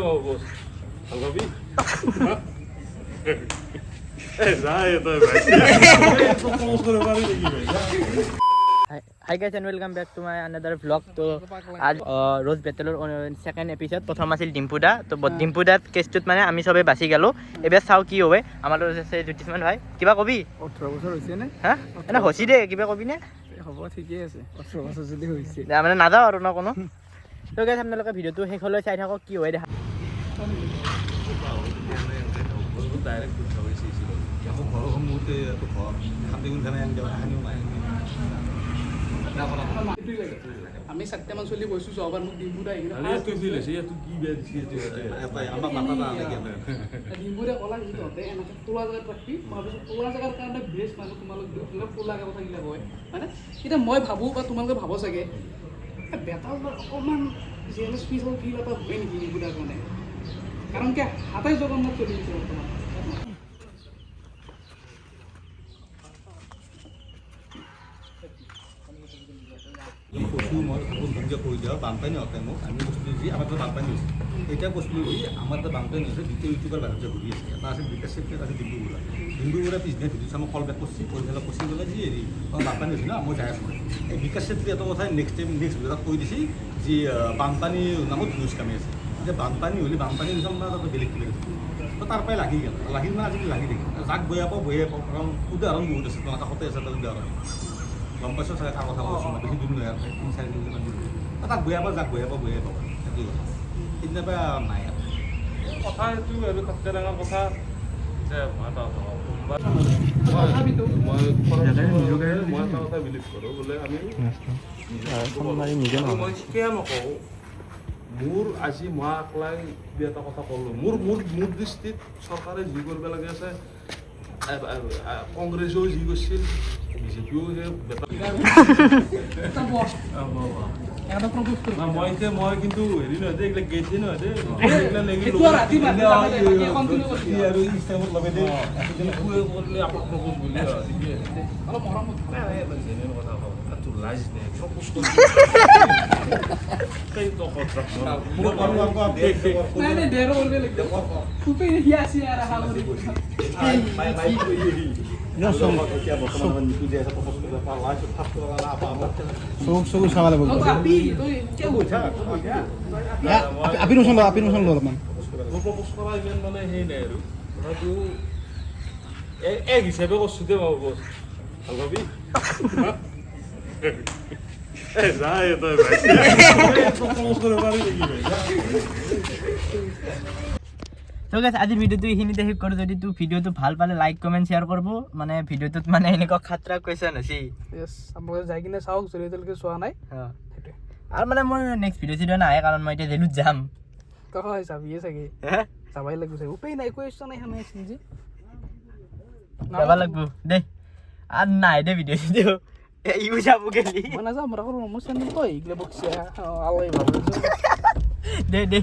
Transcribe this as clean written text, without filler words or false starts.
Hi guys and welcome back to my another vlog. तो आज रोज बेटলৰ second episode प्रथम আছিল ডিম্পুদা তো ডিম্পুদাত কেছটোত মানে আমি সবে বাছি গেলো এবাৰ চাও কি হবে আমাৰ লগত আছে জ্যোতিষমান ভাই কিবা কবি 18 বছৰ হৈছে নে হা এনে হসি দে কিবা কবি নে হ'ব ঠিকই আছে 18 বছৰ যদি হৈছে মানে নাযাও আৰু না কোনো তো গাইস আপোনালোকে ভিডিওটো শেষলৈ চাই থাকক কি হয় দেখা ডাইৰেক্ট কথা হৈছিল আকৌ ঘৰৰ মুহূৰ্তে তো ঘৰ খান্দি গুণ খানে আনিও নাই আমি সত্যমান চলি বসু সবার মুখ ডিম্পুরা এখানে আরে তুই দিলেছিস তুই কি বে দিছিস তুই আমার মাথা না লাগে ডিম্পুরা কলা কি হতে এনাকে তোলা জায়গা রাখবি মানে তোলা জায়গার কারণে বেশ মানে তোমালোক তোলা জায়গা কথা গিলা হয় মানে এটা মই ভাবো বা তোমালোকে ভাবো চাগে বেটাল অকমান জেলাস ফিল ফিল এটা হয় নেকি ডিম্পুরা কাৰণে কাৰণ কি হাতাই জগন্নাথ চলি আছে বৰ্তমান বস্তু মই ধুনীয়া কৰি দিওঁ বানপানী হওঁতে মোক আমি বস্তু যি আমাৰ তাত বানপানী হৈছে এতিয়া বস্তু আমাৰ তাত বানপানী হৈছে দ্বিতীয় ইউটিউবাৰ বাহিৰতে ঘূৰি আছে এটা আছে বিকাশ চেত্ৰী এটা আছে ডিম্পুগুৰা পিছদিনা ভিডিঅ' চাই মই কল বেক কৰিছোঁ কৰি পেলাই কৈছি বোলে যি হেৰি বানপানী হৈছে ন মই যাই আছোঁ এই বিকাশ চেত্ৰী এটা কথাই নেক্সট ভিডিঅ'ত কৈ দিছে যি বানপানী নামত ভিউজ কামি আছে এতিয়া বানপানী হ'লে বানপানী নিচিনা মানে তাতে বেলেগ কিবা তো তাৰ পৰাই লাগি গ'ল লাগি মানে আজিকালি লাগি থাকিল যাক বয়া পাওঁ কাৰণ উদাহৰণ বহুত আছে তোমাৰ কাষতে আছে এটা উদাহৰণ গম পাইছোঁ চাগে তাৰ কথা কৈছোঁ বেছি দূৰ নহয় আৰু 3-4 কিলোমিটাৰ দূৰ তাক বয়া পাওঁ যাক বয়া পাওঁ সেইটোৱে কথা সেইদিনাৰ পৰা নাই আৰু কথা এইটো আৰু তাতকৈ ডাঙৰ কথা যে মই এটা কথা বিলিভ কৰোঁ বোলে আমি মই কিয় নকওঁ মোৰ আজি মই একলাই দুই এটা কথা ক'লোঁ মোৰ দৃষ্টিত চৰকাৰে যি কৰিব লাগে আছে কংগ্ৰেছেও যি কৰিছিল বিজেপিও মই কিন্তু হেৰি নহয় দে এইবিলাক গেছে নহয় দে আৰু ইনষ্টাগ্ৰামত লগাই দে কৰিলে আপোনাক প্ৰপ'জ বুলি কথা কওঁ তোৰ লাজ নে প্ৰপ'জ মানে সেই নাই আৰু কথাটো এক হিচাপে কৈছোঁ দে মই বছ ভাল পাবি তো গাইস আজি ভিডিওটো এইখিনিতে শেষ কৰোঁ যদি তোৰ ভিডিওটো ভাল পালে লাইক কমেণ্ট শ্বেয়াৰ কৰিব মানে ভিডিওটোত মানে এনেকুৱা খাতৰা কুৱেশ্যন আছে ইয়েস আপোনালোকে যাই কিনে চাওক যদি এতিয়ালৈকে চোৱা নাই সেইটোৱে আৰু মানে মোৰ নেক্সট ভিডিঅ' নাহে কাৰণ মই এতিয়া জেলত যাম কথা চাবিয়ে চাগে চাবাই লাগিব চাগে উপায় নাই কুৱেশ্যন নাই সামনে চিনজি যাব লাগিব দে আৰু নাই দে ভিডিঅ' ইউ যাব গেলি মই নাযাওঁ মোৰ চেনেল তই এইগিলা বক্সিয়া আলাই ভাবো দে